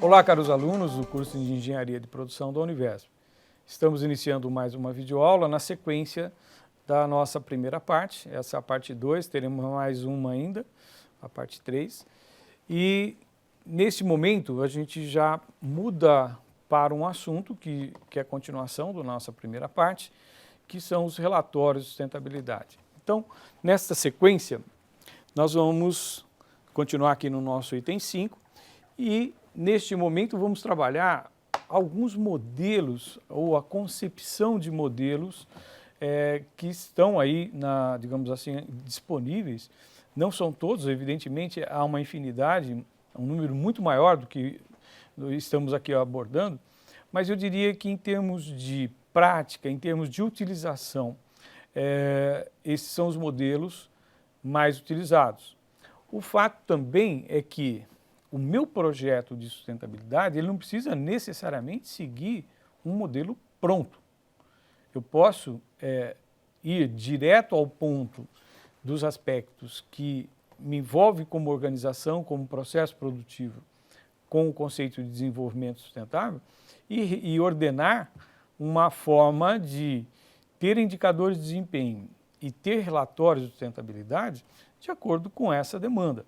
Olá, caros alunos do curso de Engenharia de Produção da Univesp. Estamos iniciando mais uma videoaula na sequência da nossa primeira parte. Essa é a parte 2, teremos mais uma ainda, a parte 3. E neste momento a gente já muda para um assunto que é a continuação da nossa primeira parte, que são os relatórios de sustentabilidade. Então, nesta sequência, nós vamos continuar aqui no nosso item 5 e neste momento vamos trabalhar alguns modelos ou a concepção de modelos que estão aí, digamos assim, disponíveis. Não são todos, evidentemente, há uma infinidade, um número muito maior do que estamos aqui abordando, mas eu diria que em termos de prática, em termos de utilização, esses são os modelos mais utilizados. O fato também é que o meu projeto de sustentabilidade, ele não precisa necessariamente seguir um modelo pronto. Eu posso ir direto ao ponto dos aspectos que me envolvem como organização, como processo produtivo, com o conceito de desenvolvimento sustentável e ordenar uma forma de ter indicadores de desempenho e ter relatórios de sustentabilidade de acordo com essa demanda.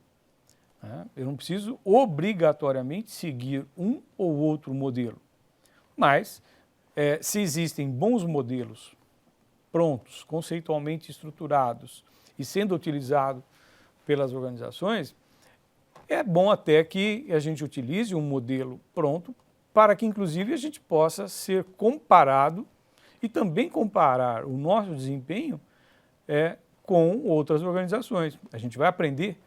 Eu não preciso obrigatoriamente seguir um ou outro modelo, mas se existem bons modelos prontos, conceitualmente estruturados e sendo utilizados pelas organizações, é bom até que a gente utilize um modelo pronto para que, inclusive, a gente possa ser comparado e também comparar o nosso desempenho com outras organizações. A gente vai aprender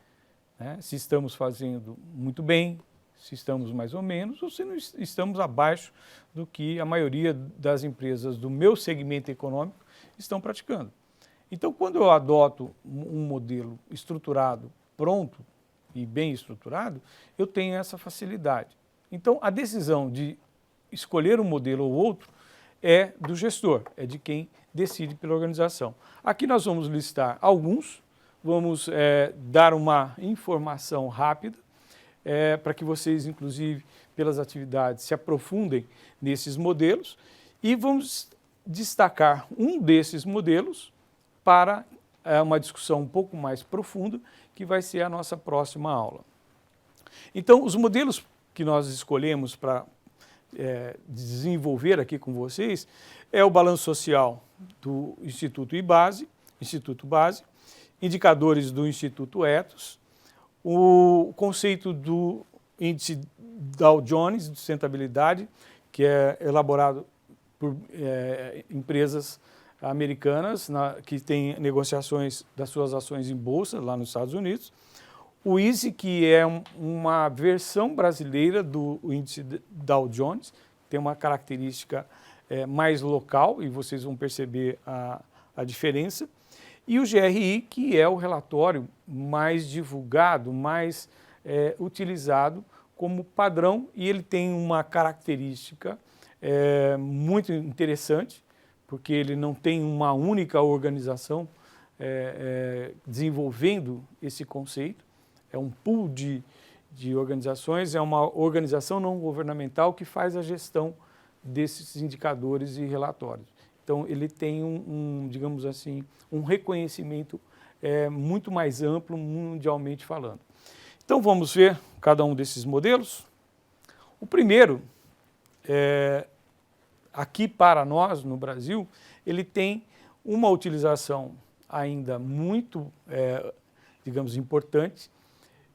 se estamos fazendo muito bem, se estamos mais ou menos, ou se não estamos abaixo do que a maioria das empresas do meu segmento econômico estão praticando. Então, quando eu adoto um modelo estruturado, pronto e bem estruturado, eu tenho essa facilidade. Então, a decisão de escolher um modelo ou outro é do gestor, é de quem decide pela organização. Aqui nós vamos listar alguns. Vamos dar uma informação rápida para que vocês, inclusive, pelas atividades, se aprofundem nesses modelos e vamos destacar um desses modelos para uma discussão um pouco mais profunda, que vai ser a nossa próxima aula. Então, os modelos que nós escolhemos para desenvolver aqui com vocês é o balanço social do Instituto IBASE, Instituto Base, indicadores do Instituto Ethos, o conceito do índice Dow Jones de sustentabilidade, que é elaborado por empresas americanas que têm negociações das suas ações em bolsa lá nos Estados Unidos, o ISE, que é uma versão brasileira do índice Dow Jones, tem uma característica mais local e vocês vão perceber a diferença. E o GRI, que é o relatório mais divulgado, mais utilizado como padrão, e ele tem uma característica muito interessante, porque ele não tem uma única organização desenvolvendo esse conceito, é um pool de organizações, é uma organização não governamental que faz a gestão desses indicadores e relatórios. Então, ele tem digamos assim, um reconhecimento muito mais amplo, mundialmente falando. Então, vamos ver cada um desses modelos. O primeiro, aqui para nós, no Brasil, ele tem uma utilização ainda muito, digamos, importante.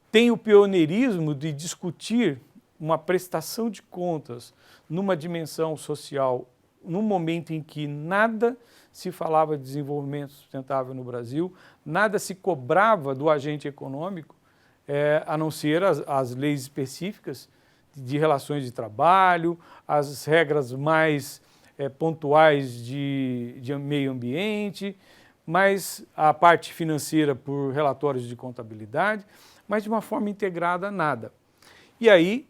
Tem o pioneirismo de discutir uma prestação de contas numa dimensão social, no momento em que nada se falava de desenvolvimento sustentável no Brasil, nada se cobrava do agente econômico, a não ser as leis específicas de relações de trabalho, as regras mais pontuais de meio ambiente, mas a parte financeira por relatórios de contabilidade, mas de uma forma integrada, nada. E aí,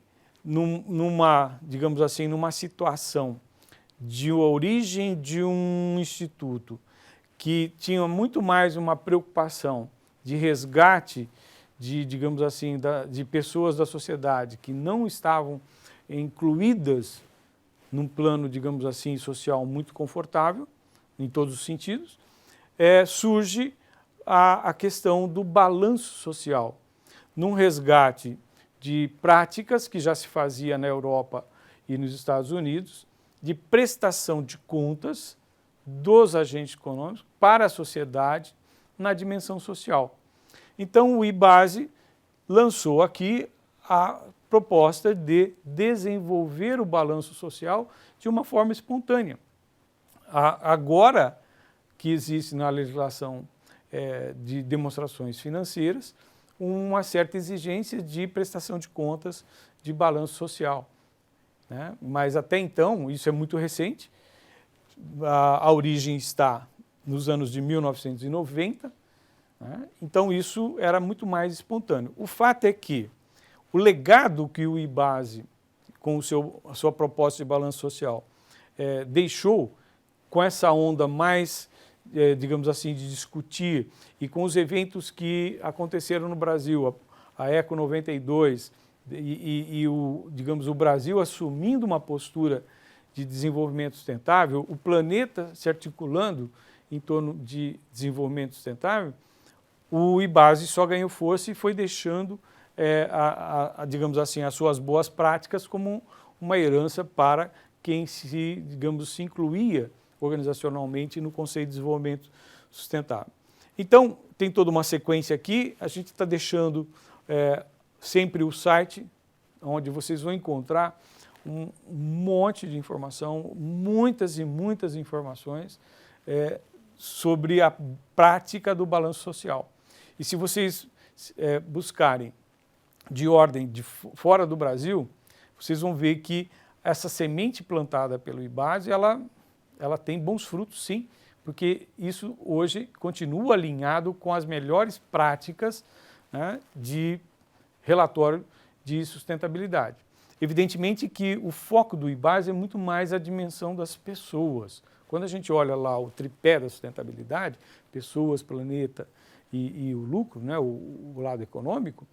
digamos assim, numa situação de origem de um instituto que tinha muito mais uma preocupação de resgate digamos assim, de pessoas da sociedade que não estavam incluídas num plano, digamos assim, social muito confortável, em todos os sentidos, surge a questão do balanço social, num resgate de práticas que já se fazia na Europa e nos Estados Unidos, de prestação de contas dos agentes econômicos para a sociedade na dimensão social. Então, o IBASE lançou aqui a proposta de desenvolver o balanço social de uma forma espontânea. Agora que existe na legislação de demonstrações financeiras uma certa exigência de prestação de contas de balanço social, né? Mas até então, isso é muito recente, a origem está nos anos de 1990, né? Então isso era muito mais espontâneo. O fato é que o legado que o IBASE, com a sua proposta de balanço social, deixou com essa onda mais, digamos assim, de discutir e com os eventos que aconteceram no Brasil, a Eco 92 digamos, o Brasil assumindo uma postura de desenvolvimento sustentável, o planeta se articulando em torno de desenvolvimento sustentável, o IBASE só ganhou força e foi deixando, digamos assim, as suas boas práticas como uma herança para quem digamos, se incluía organizacionalmente no conceito de desenvolvimento sustentável. Então, tem toda uma sequência aqui, a gente está deixando sempre o site, onde vocês vão encontrar um monte de informação, muitas e muitas informações sobre a prática do balanço social. E se vocês buscarem de ordem de fora do Brasil, vocês vão ver que essa semente plantada pelo IBASE, ela tem bons frutos, sim, porque isso hoje continua alinhado com as melhores práticas, né, de relatório de sustentabilidade. Evidentemente que o foco do IBASE é muito mais a dimensão das pessoas. Quando a gente olha lá o tripé da sustentabilidade, pessoas, planeta e o lucro, né, o lado econômico,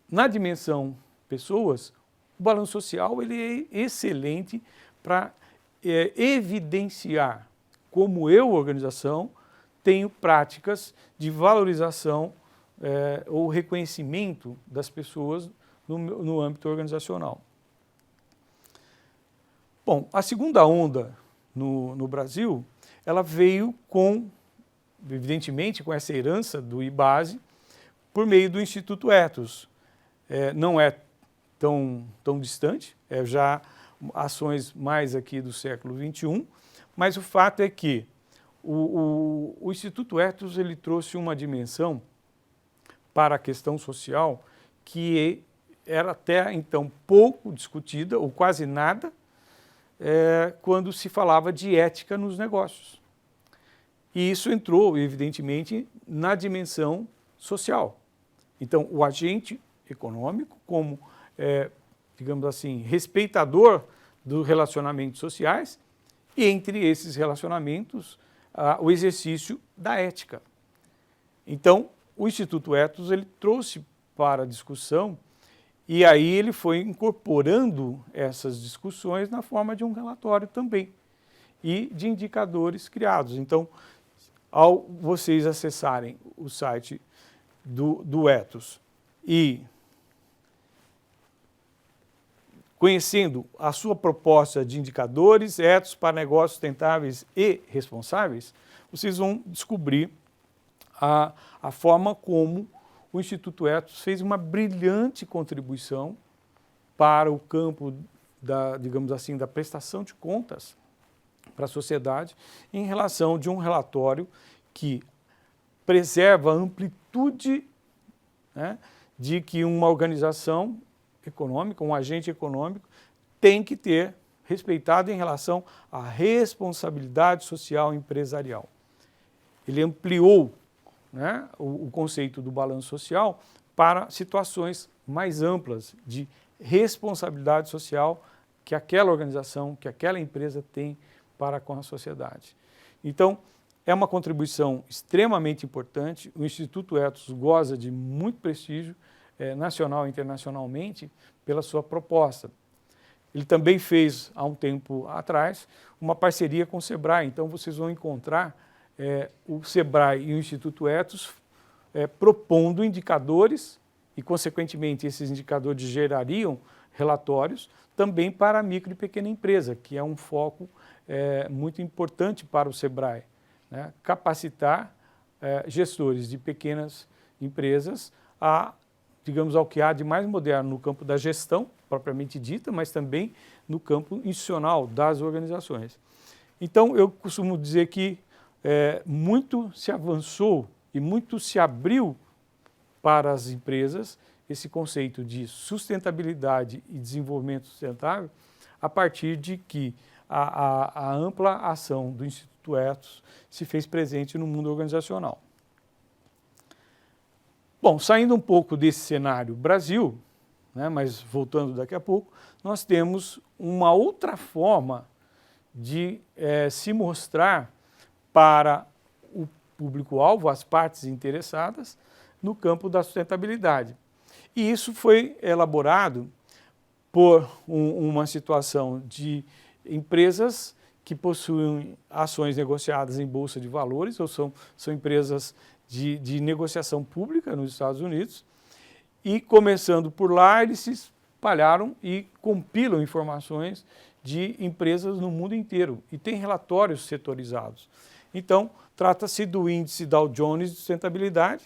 na dimensão pessoas, o balanço social ele é excelente para evidenciar como eu, organização, tenho práticas de valorização ou reconhecimento das pessoas no âmbito organizacional. Bom, a segunda onda no Brasil, ela veio evidentemente, com essa herança do IBASE, por meio do Instituto Ethos. Não é tão distante, já ações mais aqui do século XXI, mas o fato é que o Instituto Ethos ele trouxe uma dimensão para a questão social que era até então pouco discutida, ou quase nada, quando se falava de ética nos negócios. E isso entrou, evidentemente, na dimensão social. Então, o agente econômico, como, digamos assim, respeitador dos relacionamentos sociais, e entre esses relacionamentos, o exercício da ética. Então, o Instituto Ethos ele trouxe para a discussão, e aí ele foi incorporando essas discussões na forma de um relatório também, e de indicadores criados. Então, ao vocês acessarem o site do Ethos e conhecendo a sua proposta de indicadores, ethos para negócios sustentáveis e responsáveis, vocês vão descobrir a forma como o Instituto Ethos fez uma brilhante contribuição para o campo digamos assim, da prestação de contas para a sociedade em relação de um relatório que preserva a amplitude, né, de que uma organização econômica, um agente econômico, tem que ter respeitado em relação à responsabilidade social empresarial. Ele ampliou, né, o conceito do balanço social para situações mais amplas de responsabilidade social que aquela organização, que aquela empresa tem para com a sociedade. Então, é uma contribuição extremamente importante. O Instituto Ethos goza de muito prestígio nacional e internacionalmente pela sua proposta. Ele também fez, há um tempo atrás, uma parceria com o Sebrae. Então, vocês vão encontrar o Sebrae e o Instituto Ethos propondo indicadores e, consequentemente, esses indicadores gerariam relatórios também para a micro e pequena empresa, que é um foco muito importante para o Sebrae, né? Capacitar gestores de pequenas empresas digamos, ao que há de mais moderno no campo da gestão, propriamente dita, mas também no campo institucional das organizações. Então, eu costumo dizer que muito se avançou e muito se abriu para as empresas esse conceito de sustentabilidade e desenvolvimento sustentável a partir de que a ampla ação do Instituto Ethos se fez presente no mundo organizacional. Bom, saindo um pouco desse cenário Brasil, né, mas voltando daqui a pouco, nós temos uma outra forma de se mostrar para o público-alvo, as partes interessadas, no campo da sustentabilidade. E isso foi elaborado por uma situação de empresas que possuem ações negociadas em bolsa de valores, ou são empresas de negociação pública nos Estados Unidos, e começando por lá, eles se espalharam e compilam informações de empresas no mundo inteiro, e tem relatórios setorizados. Então, trata-se do índice Dow Jones de sustentabilidade,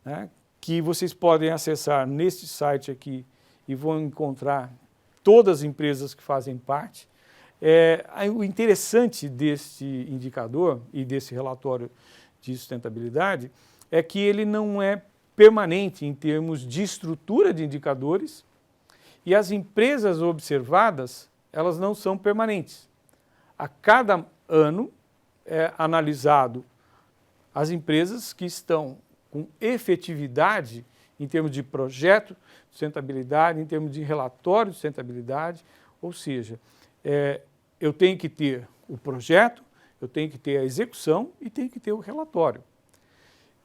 né, que vocês podem acessar neste site aqui e vão encontrar todas as empresas que fazem parte. O interessante desse indicador e desse relatório de sustentabilidade é que ele não é permanente em termos de estrutura de indicadores e as empresas observadas, elas não são permanentes. A cada ano é analisado as empresas que estão com efetividade em termos de projeto de sustentabilidade, em termos de relatório de sustentabilidade, ou seja, eu tenho que ter o projeto, eu tenho que ter a execução e tenho que ter o relatório.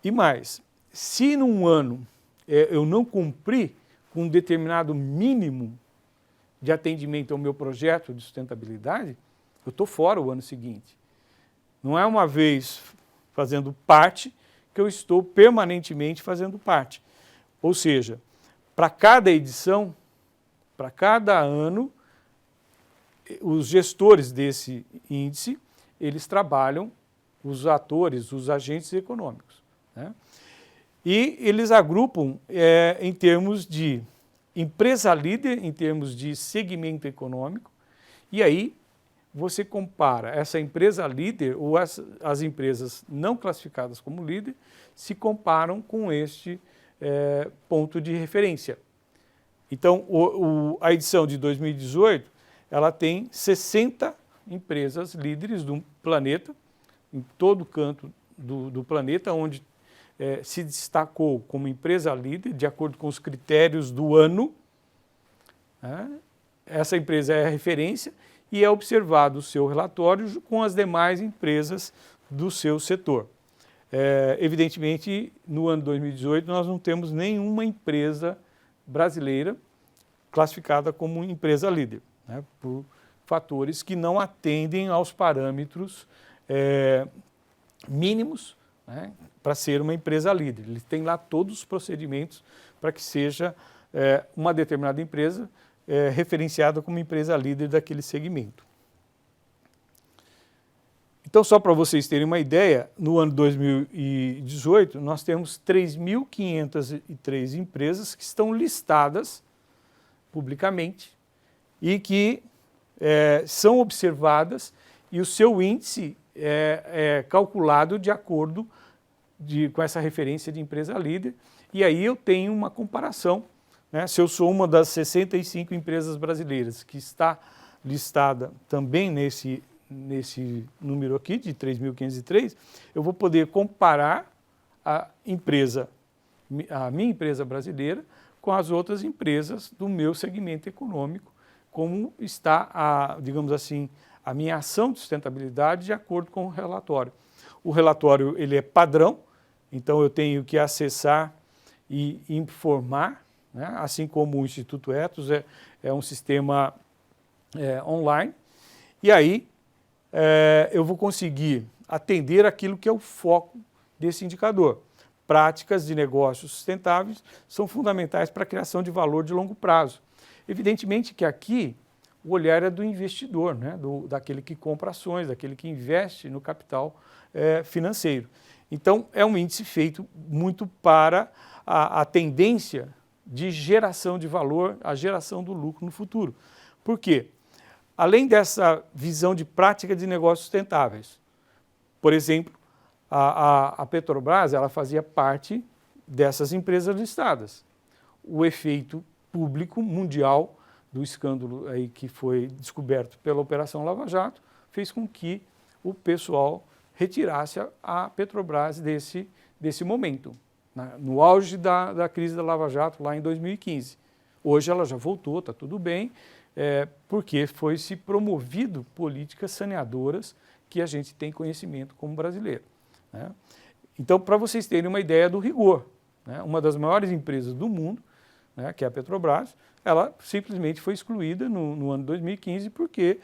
E mais, se num ano eu não cumprir com um determinado mínimo de atendimento ao meu projeto de sustentabilidade, eu estou fora o ano seguinte. Não é uma vez fazendo parte que eu estou permanentemente fazendo parte. Ou seja, para cada edição, para cada ano, os gestores desse índice, eles trabalham, os atores, os agentes econômicos, né? E eles agrupam em termos de empresa líder, em termos de segmento econômico, e aí você compara essa empresa líder ou as empresas não classificadas como líder se comparam com este ponto de referência. Então, a edição de 2018, ela tem 60 empresas líderes do planeta, em todo canto do planeta, onde se destacou como empresa líder, de acordo com os critérios do ano. Né? Essa empresa é a referência e é observado o seu relatório com as demais empresas do seu setor. Evidentemente, no ano 2018, nós não temos nenhuma empresa brasileira classificada como empresa líder, né? Por fatores que não atendem aos parâmetros mínimos, né, para ser uma empresa líder. Ele tem lá todos os procedimentos para que seja uma determinada empresa referenciada como empresa líder daquele segmento. Então, só para vocês terem uma ideia, no ano 2018, nós temos 3.503 empresas que estão listadas publicamente e que são observadas e o seu índice é calculado de acordo com essa referência de empresa líder. E aí eu tenho uma comparação, né? Se eu sou uma das 65 empresas brasileiras que está listada também nesse número aqui, de 3.503, eu vou poder comparar a minha empresa brasileira com as outras empresas do meu segmento econômico, como está, digamos assim, a minha ação de sustentabilidade de acordo com o relatório. O relatório ele é padrão, então eu tenho que acessar e informar né? Assim como o Instituto Ethos é um sistema online. E aí eu vou conseguir atender aquilo que é o foco desse indicador. Práticas de negócios sustentáveis são fundamentais para a criação de valor de longo prazo. Evidentemente que aqui o olhar é do investidor, né? Daquele que compra ações, daquele que investe no capital financeiro. Então, é um índice feito muito para a tendência de geração de valor, a geração do lucro no futuro. Por quê? Além dessa visão de prática de negócios sustentáveis, por exemplo, a Petrobras ela fazia parte dessas empresas listadas. O efeito público mundial do escândalo aí que foi descoberto pela Operação Lava Jato fez com que o pessoal retirasse a Petrobras desse momento, né? No auge da crise da Lava Jato, lá em 2015. Hoje ela já voltou, está tudo bem, porque foi se promovido políticas saneadoras que a gente tem conhecimento como brasileiro, né? Então, para vocês terem uma ideia do rigor, né? Uma das maiores empresas do mundo, né, que é a Petrobras, ela simplesmente foi excluída no ano 2015 porque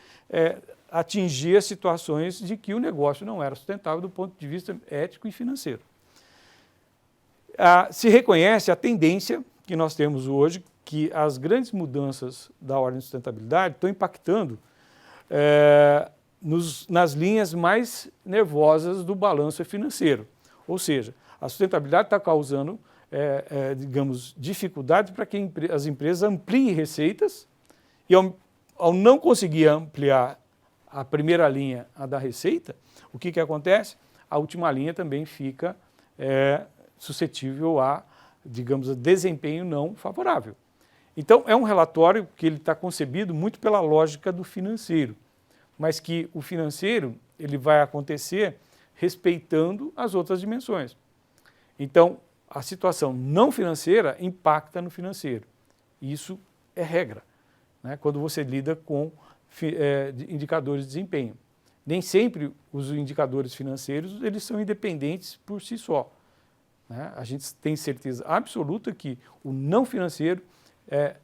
atingia situações de que o negócio não era sustentável do ponto de vista ético e financeiro. Se reconhece a tendência que nós temos hoje, que as grandes mudanças da ordem de sustentabilidade estão impactando nas linhas mais nervosas do balanço financeiro. Ou seja, a sustentabilidade está causando digamos, dificuldades para que as empresas ampliem receitas e ao não conseguir ampliar a primeira linha, a da receita, o que acontece? A última linha também fica suscetível a, digamos, a desempenho não favorável. Então, é um relatório que ele está concebido muito pela lógica do financeiro, mas que o financeiro ele vai acontecer respeitando as outras dimensões. Então, a situação não financeira impacta no financeiro. Isso é regra, né? Quando você lida com indicadores de desempenho. Nem sempre os indicadores financeiros eles são independentes por si só, né? A gente tem certeza absoluta que o não financeiro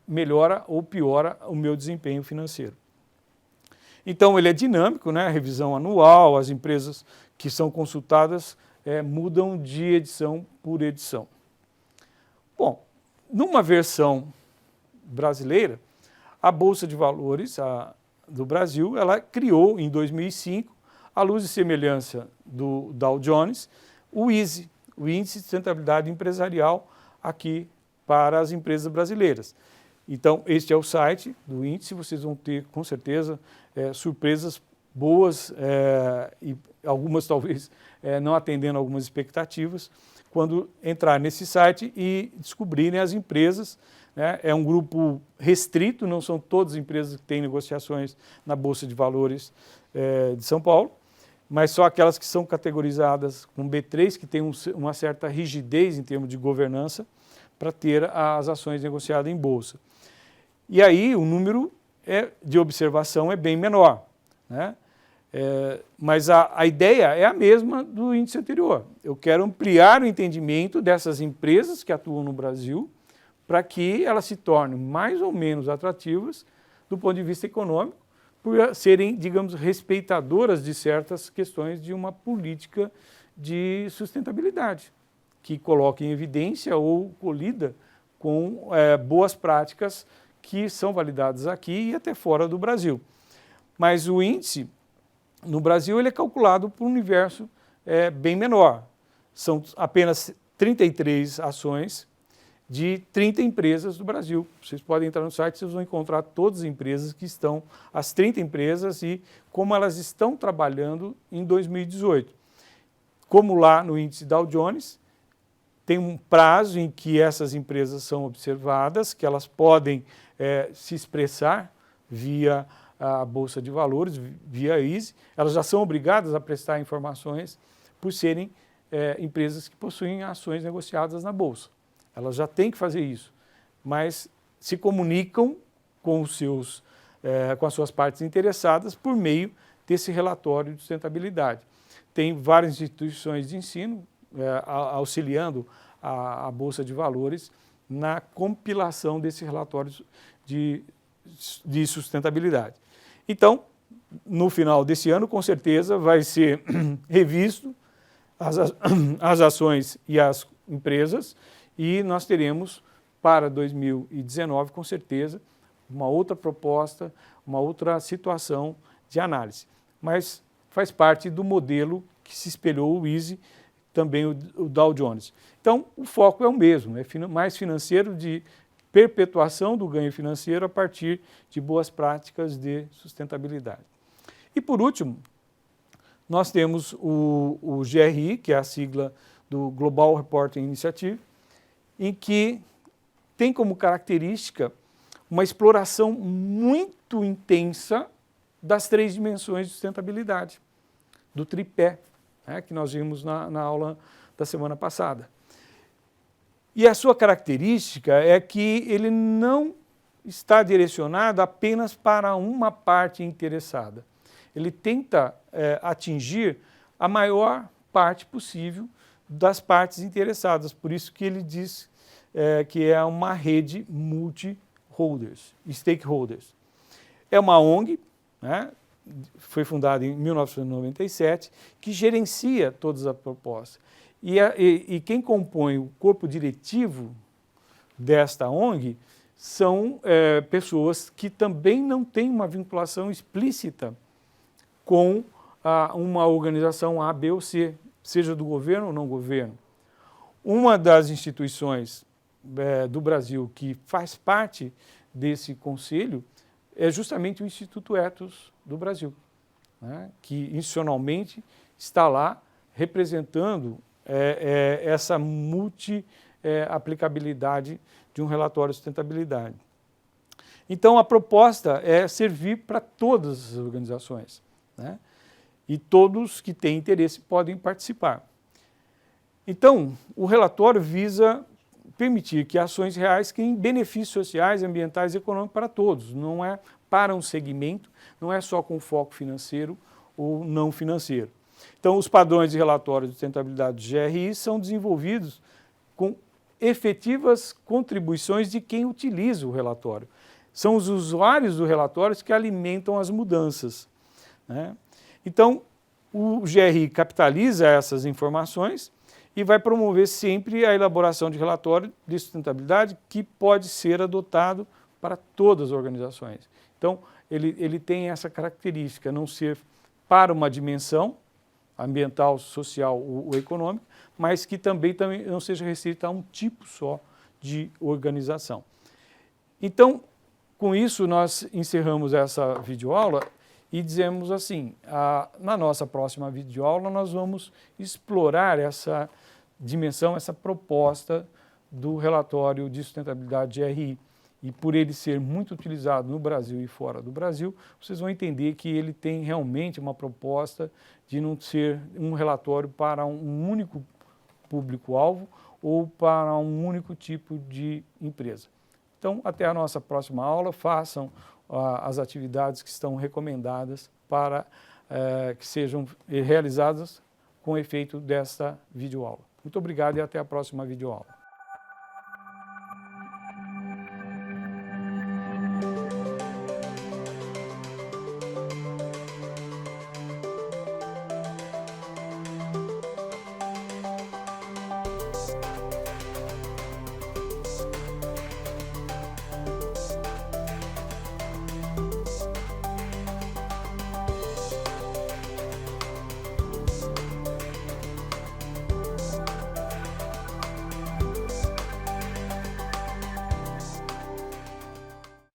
melhora ou piora o meu desempenho financeiro. Então, ele é dinâmico, né? Revisão anual, as empresas que são consultadas mudam de edição por edição. Bom, numa versão brasileira, a Bolsa de Valores do Brasil, ela criou em 2005, à luz e semelhança do Dow Jones, o ISE, o Índice de Sustentabilidade Empresarial, aqui para as empresas brasileiras. Então, este é o site do índice, vocês vão ter, com certeza, surpresas boas e algumas talvez não atendendo algumas expectativas, quando entrar nesse site e descobrirem as empresas, né? É um grupo restrito, não são todas as empresas que têm negociações na Bolsa de Valores de São Paulo, mas só aquelas que são categorizadas com B3, que tem uma certa rigidez em termos de governança, para ter as ações negociadas em Bolsa. E aí o número de observação é bem menor, né? Mas a ideia é a mesma do índice anterior. Eu quero ampliar o entendimento dessas empresas que atuam no Brasil para que elas se tornem mais ou menos atrativas do ponto de vista econômico, por serem, digamos, respeitadoras de certas questões de uma política de sustentabilidade, que coloque em evidência ou colida com boas práticas que são validadas aqui e até fora do Brasil. Mas o índice, no Brasil, ele é calculado por um universo bem menor. São apenas 33 ações de 30 empresas do Brasil. Vocês podem entrar no site, vocês vão encontrar todas as empresas que estão, as 30 empresas e como elas estão trabalhando em 2018. Como lá no índice Dow Jones, tem um prazo em que essas empresas são observadas, que elas podem se expressar via a Bolsa de Valores, via ISE, elas já são obrigadas a prestar informações por serem empresas que possuem ações negociadas na Bolsa. Elas já têm que fazer isso, mas se comunicam com as suas partes interessadas por meio desse relatório de sustentabilidade. Tem várias instituições de ensino auxiliando a Bolsa de Valores na compilação desse relatório de sustentabilidade. Então, no final desse ano, com certeza, vai ser revisto as ações e as empresas e nós teremos para 2019, com certeza, uma outra proposta, uma outra situação de análise. Mas faz parte do modelo que se espelhou o ISE, também o Dow Jones. Então, o foco é o mesmo, é mais financeiro, de perpetuação do ganho financeiro a partir de boas práticas de sustentabilidade. E por último, nós temos o GRI, que é a sigla do Global Reporting Initiative, em que tem como característica uma exploração muito intensa das 3 dimensões de sustentabilidade, do tripé, né, que nós vimos na aula da semana passada. E a sua característica é que ele não está direcionado apenas para uma parte interessada. Ele tenta atingir a maior parte possível das partes interessadas. Por isso que ele diz que é uma rede multi-holders, stakeholders. É uma ONG, né, foi fundada em 1997, que gerencia todas as propostas. E quem compõe o corpo diretivo desta ONG são pessoas que também não têm uma vinculação explícita com uma organização A, B ou C, seja do governo ou não governo. Uma das instituições do Brasil que faz parte desse conselho é justamente o Instituto Ethos do Brasil, né, que institucionalmente está lá representando essa multi-aplicabilidade de um relatório de sustentabilidade. Então, a proposta é servir para todas as organizações, né? E todos que têm interesse podem participar. Então, o relatório visa permitir que ações reais criem benefícios sociais, ambientais e econômicos para todos. Não é para um segmento, não é só com foco financeiro ou não financeiro. Então, os padrões de relatório de sustentabilidade do GRI são desenvolvidos com efetivas contribuições de quem utiliza o relatório. São os usuários do relatório que alimentam as mudanças, né? Então, o GRI capitaliza essas informações e vai promover sempre a elaboração de relatório de sustentabilidade que pode ser adotado para todas as organizações. Então, ele tem essa característica, não ser para uma dimensão ambiental, social ou econômica, mas que também não seja restrita a um tipo só de organização. Então, com isso, nós encerramos essa videoaula e dizemos assim, na nossa próxima videoaula nós vamos explorar essa dimensão, essa proposta do relatório de sustentabilidade GRI. E por ele ser muito utilizado no Brasil e fora do Brasil, vocês vão entender que ele tem realmente uma proposta de não ser um relatório para um único público-alvo ou para um único tipo de empresa. Então, até a nossa próxima aula, façam as atividades que estão recomendadas para que sejam realizadas com efeito desta videoaula. Muito obrigado e até a próxima videoaula.